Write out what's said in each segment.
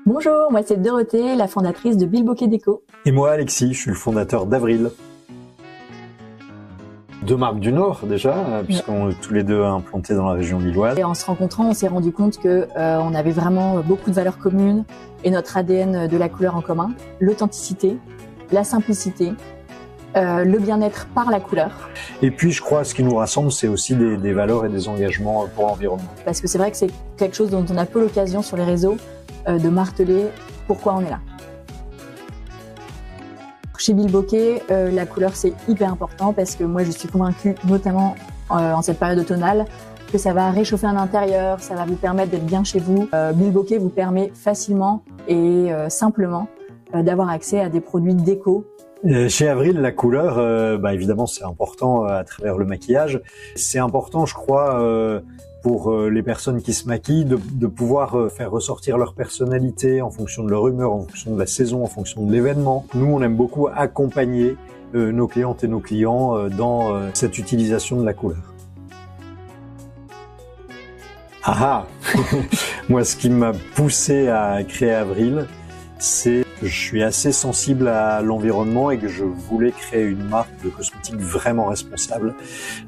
Bonjour, moi c'est Dorothée, la fondatrice de Bilboquet Déco. Et moi Alexis, je suis le fondateur d'Avril. Deux marques du Nord déjà, puisqu'on est tous les deux implantés dans la région lilloise. Et en se rencontrant, on s'est rendu compte que on avait vraiment beaucoup de valeurs communes et notre ADN de la couleur en commun, l'authenticité, la simplicité, le bien-être par la couleur. Et puis je crois ce qui nous rassemble, c'est aussi des valeurs et des engagements pour l'environnement. Parce que c'est vrai que c'est quelque chose dont on a peu l'occasion sur les réseaux de marteler pourquoi on est là. Chez Bilboquet, la couleur c'est hyper important parce que moi je suis convaincue, notamment en cette période automnale, que ça va réchauffer un intérieur, ça va vous permettre d'être bien chez vous. Bilboquet vous permet facilement et simplement d'avoir accès à des produits déco. Chez Avril, la couleur, évidemment c'est important à travers le maquillage. C'est important, je crois, pour les personnes qui se maquillent, de pouvoir faire ressortir leur personnalité en fonction de leur humeur, en fonction de la saison, en fonction de l'événement. Nous, on aime beaucoup accompagner nos clientes et nos clients dans cette utilisation de la couleur. Moi, ce qui m'a poussé à créer Avril, c'est que je suis assez sensible à l'environnement et que je voulais créer une marque de cosmétiques vraiment responsable,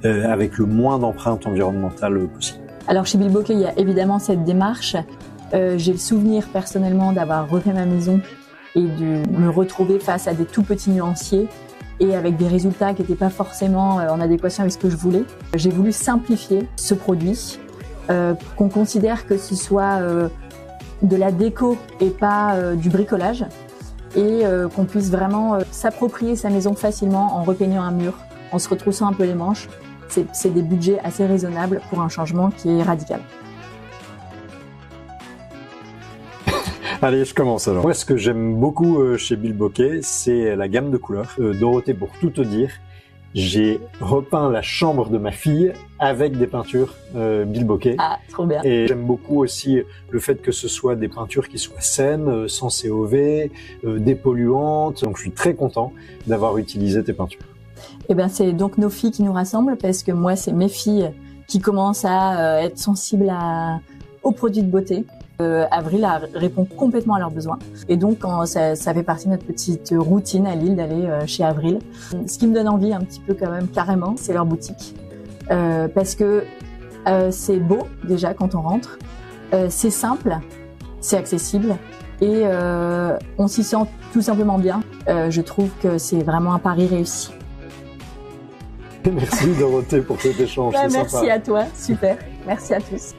avec le moins d'empreinte environnementale possible. Alors chez Bilboquet, il y a évidemment cette démarche. J'ai le souvenir personnellement d'avoir refait ma maison et de me retrouver face à des tout petits nuanciers et avec des résultats qui n'étaient pas forcément en adéquation avec ce que je voulais. J'ai voulu simplifier ce produit, qu'on considère que ce soit de la déco et pas du bricolage, et qu'on puisse vraiment s'approprier sa maison facilement en repeignant un mur, en se retroussant un peu les manches. C'est des budgets assez raisonnables pour un changement qui est radical. Allez, je commence alors. Moi, ce que j'aime beaucoup chez Bilboquet, c'est la gamme de couleurs. Dorothée, pour tout te dire, j'ai repeint la chambre de ma fille avec des peintures Bilboquet. Ah, trop bien. Et j'aime beaucoup aussi le fait que ce soit des peintures qui soient saines, sans COV, dépolluantes. Donc je suis très content d'avoir utilisé tes peintures. Eh ben, c'est donc nos filles qui nous rassemblent parce que moi, c'est mes filles qui commencent à être sensibles aux produits de beauté. Avril répond complètement à leurs besoins. Et donc, ça fait partie de notre petite routine à Lille d'aller chez Avril. Ce qui me donne envie un petit peu quand même, carrément, c'est leur boutique. Parce que c'est beau déjà quand on rentre, c'est simple, c'est accessible et on s'y sent tout simplement bien. Je trouve que c'est vraiment un pari réussi. Merci Dorothée pour cet échange. Merci à toi, super. Merci à tous.